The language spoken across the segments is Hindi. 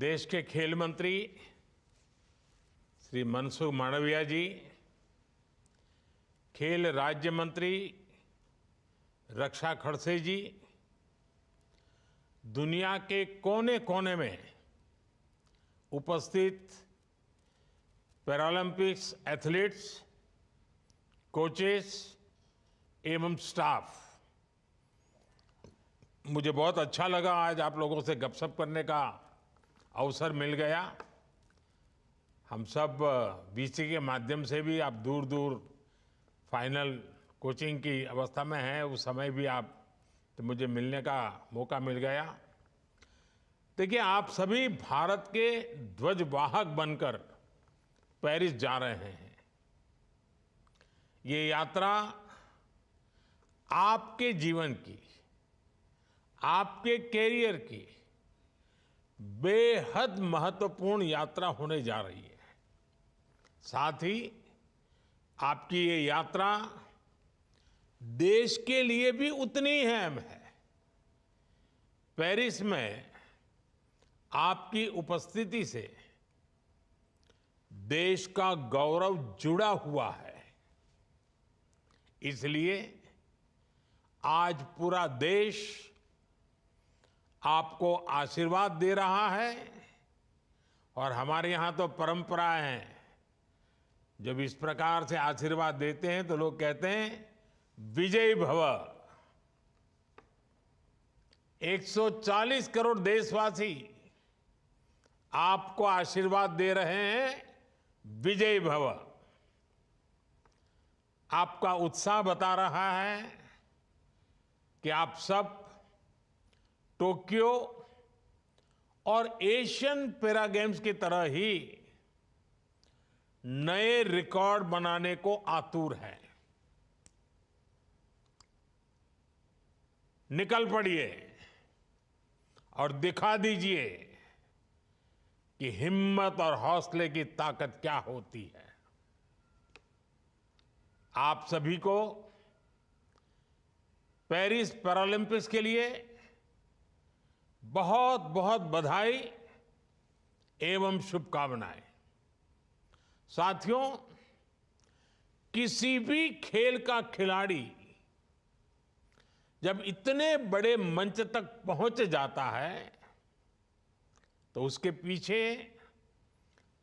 देश के खेल मंत्री श्री मनसुख मांडविया जी, खेल राज्य मंत्री रक्षा खड़से जी, दुनिया के कोने कोने में उपस्थित पैरालंपिक्स एथलीट्स, कोचेस एवं स्टाफ, मुझे बहुत अच्छा लगा आज आप लोगों से गपशप करने का अवसर मिल गया। हम सब वीसी के माध्यम से भी आप दूर दूर फाइनल कोचिंग की अवस्था में हैं, उस समय भी आप तो मुझे मिलने का मौका मिल गया। देखिए, आप सभी भारत के ध्वजवाहक बनकर पेरिस जा रहे हैं। ये यात्रा आपके जीवन की, आपके कैरियर की बेहद महत्वपूर्ण यात्रा होने जा रही है। साथ ही आपकी ये यात्रा देश के लिए भी उतनी ही अहम है। पेरिस में आपकी उपस्थिति से देश का गौरव जुड़ा हुआ है। इसलिए आज पूरा देश आपको आशीर्वाद दे रहा है और हमारे यहां तो परंपरा है, जब इस प्रकार से आशीर्वाद देते हैं तो लोग कहते हैं विजयी भव। 140 करोड़ देशवासी आपको आशीर्वाद दे रहे हैं विजयी भव। आपका उत्साह बता रहा है कि आप सब टोक्यो और एशियन पैरा गेम्स की तरह ही नए रिकॉर्ड बनाने को आतुर हैं। निकल पड़िए और दिखा दीजिए कि हिम्मत और हौसले की ताकत क्या होती है। आप सभी को पेरिस पैरालंपिक्स के लिए बहुत बहुत बधाई एवं शुभकामनाएं। साथियों, किसी भी खेल का खिलाड़ी जब इतने बड़े मंच तक पहुंच जाता है तो उसके पीछे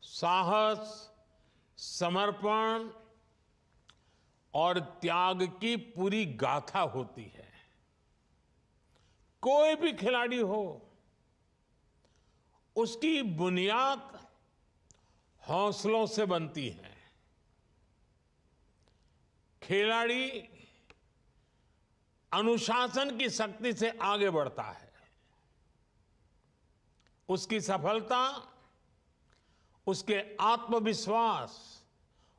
साहस, समर्पण और त्याग की पूरी गाथा होती है। कोई भी खिलाड़ी हो, उसकी बुनियाद हौसलों से बनती है। खिलाड़ी अनुशासन की शक्ति से आगे बढ़ता है। उसकी सफलता उसके आत्मविश्वास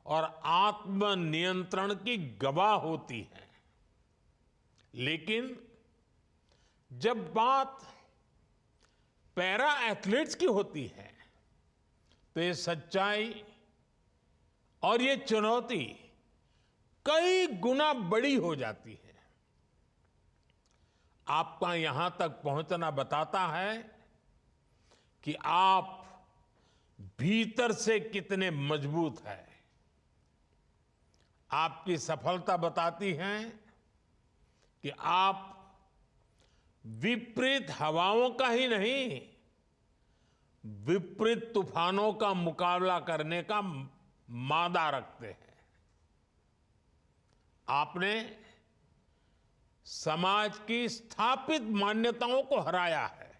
और आत्मनियंत्रण की गवाह होती है। लेकिन जब बात पैरा एथलीट्स की होती है तो ये सच्चाई और ये चुनौती कई गुना बड़ी हो जाती है। आपका यहां तक पहुंचना बताता है कि आप भीतर से कितने मजबूत हैं। आपकी सफलता बताती है कि आप विपरीत हवाओं का ही नहीं, विपरीत तूफानों का मुकाबला करने का मादा रखते हैं। आपने समाज की स्थापित मान्यताओं को हराया है।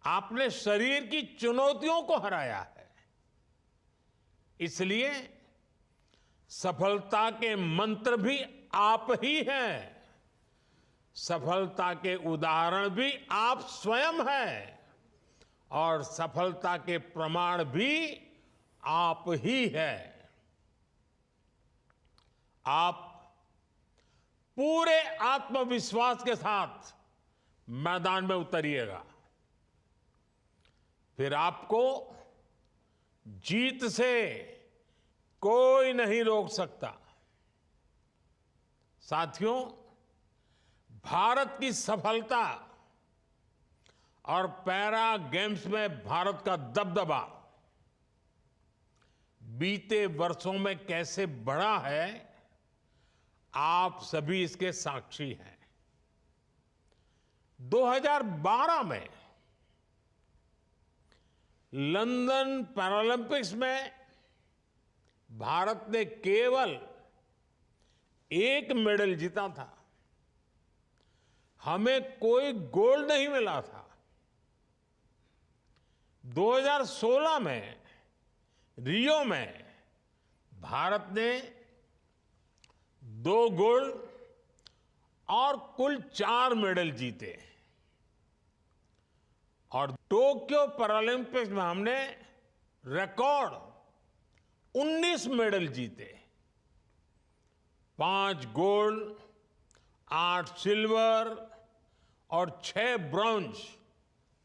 आपने शरीर की चुनौतियों को हराया है। इसलिए सफलता के मंत्र भी आप ही हैं। सफलता के उदाहरण भी आप स्वयं हैं और सफलता के प्रमाण भी आप ही हैं। आप पूरे आत्मविश्वास के साथ मैदान में उतरिएगा, फिर आपको जीत से कोई नहीं रोक सकता। साथियों, भारत की सफलता और पैरा गेम्स में भारत का दबदबा बीते वर्षों में कैसे बढ़ा है, आप सभी इसके साक्षी हैं। 2012 में लंदन पैरालंपिक्स में भारत ने केवल एक मेडल जीता था, हमें कोई गोल्ड नहीं मिला था। 2016 में रियो में भारत ने 2 गोल्ड और कुल 4 मेडल जीते और टोक्यो पैरालंपिक्स में हमने रिकॉर्ड 19 मेडल जीते, 5 गोल्ड, 8 सिल्वर और 6 ब्रॉन्ज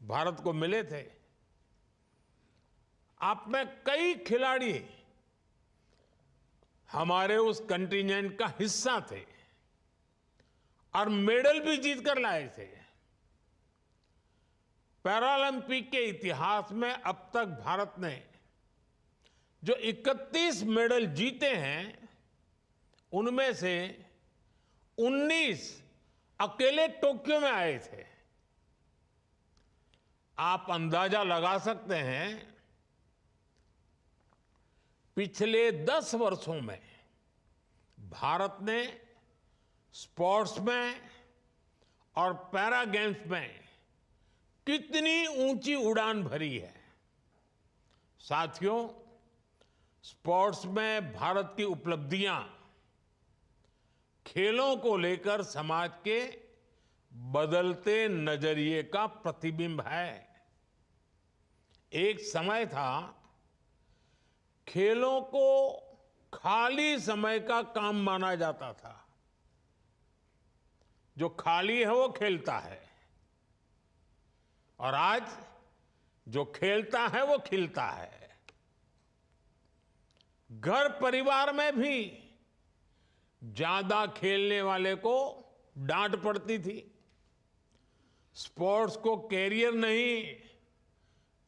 भारत को मिले थे। आप में कई खिलाड़ी हमारे उस कंटिजेंट का हिस्सा थे और मेडल भी जीत कर लाए थे। पैरालंपिक के इतिहास में अब तक भारत ने जो 31 मेडल जीते हैं, उनमें से 19 अकेले टोक्यो में आए थे। आप अंदाजा लगा सकते हैं, पिछले 10 वर्षों में भारत ने स्पोर्ट्स में और पैरा गेम्स में कितनी ऊंची उड़ान भरी है। साथियों, स्पोर्ट्स में भारत की उपलब्धियां खेलों को लेकर समाज के बदलते नजरिए का प्रतिबिंब है। एक समय था खेलों को खाली समय का काम माना जाता था। जो खाली है वो खेलता है और आज जो खेलता है वो खिलता है। घर परिवार में भी ज्यादा खेलने वाले को डांट पड़ती थी। स्पोर्ट्स को कैरियर नहीं,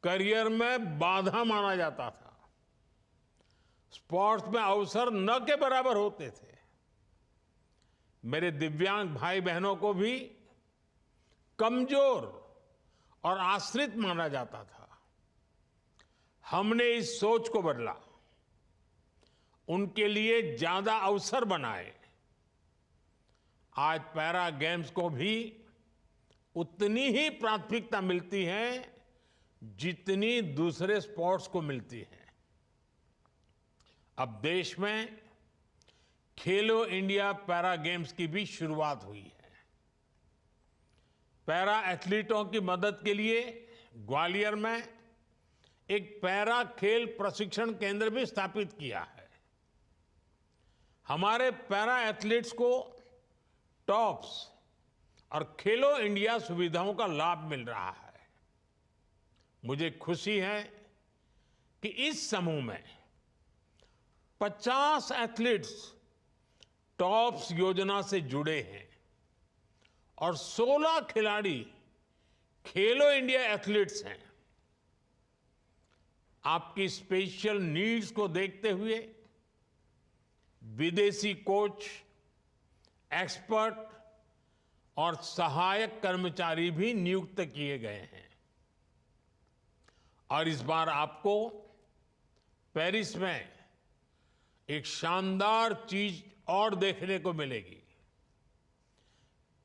करियर में बाधा माना जाता था। स्पोर्ट्स में अवसर न के बराबर होते थे। मेरे दिव्यांग भाई बहनों को भी कमजोर और आश्रित माना जाता था। हमने इस सोच को बदला, उनके लिए ज्यादा अवसर बनाए। आज पैरा गेम्स को भी उतनी ही प्राथमिकता मिलती है जितनी दूसरे स्पोर्ट्स को मिलती है। अब देश में खेलो इंडिया पैरा गेम्स की भी शुरुआत हुई है। पैरा एथलीटों की मदद के लिए ग्वालियर में एक पैरा खेल प्रशिक्षण केंद्र भी स्थापित किया है। हमारे पैरा एथलीट्स को टॉप्स और खेलो इंडिया सुविधाओं का लाभ मिल रहा है। मुझे खुशी है कि इस समूह में 50 एथलीट्स टॉप्स योजना से जुड़े हैं और 16 खिलाड़ी खेलो इंडिया एथलीट्स हैं। आपकी स्पेशल नीड्स को देखते हुए विदेशी कोच, एक्सपर्ट और सहायक कर्मचारी भी नियुक्त किए गए हैं। और इस बार आपको पेरिस में एक शानदार चीज और देखने को मिलेगी।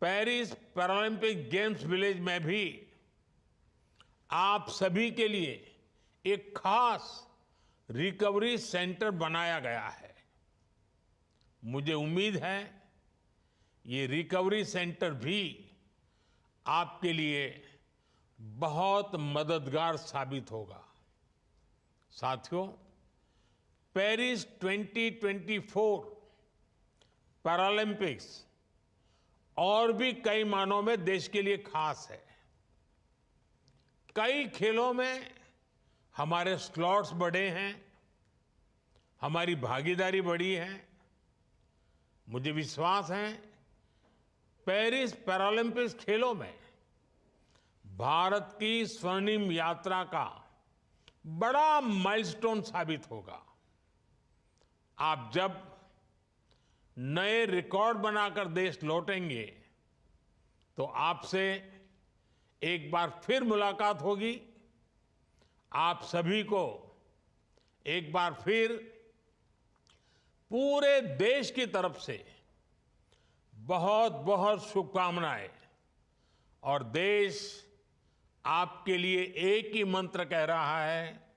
पेरिस पैरालंपिक गेम्स विलेज में भी आप सभी के लिए एक खास रिकवरी सेंटर बनाया गया है। मुझे उम्मीद है ये रिकवरी सेंटर भी आपके लिए बहुत मददगार साबित होगा। साथियों, पेरिस 2024 पैरालंपिक्स और भी कई मानों में देश के लिए खास है। कई खेलों में हमारे स्लॉट्स बढ़े हैं, हमारी भागीदारी बढ़ी है। मुझे विश्वास है पेरिस पैरालंपिक्स खेलों में भारत की स्वर्णिम यात्रा का बड़ा माइलस्टोन साबित होगा। आप जब नए रिकॉर्ड बनाकर देश लौटेंगे तो आपसे एक बार फिर मुलाकात होगी। आप सभी को एक बार फिर पूरे देश की तरफ से बहुत बहुत शुभकामनाएं। और देश आपके लिए एक ही मंत्र कह रहा है,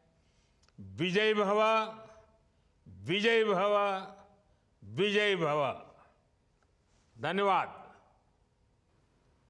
विजय भव, विजय भव, विजय भव। धन्यवाद।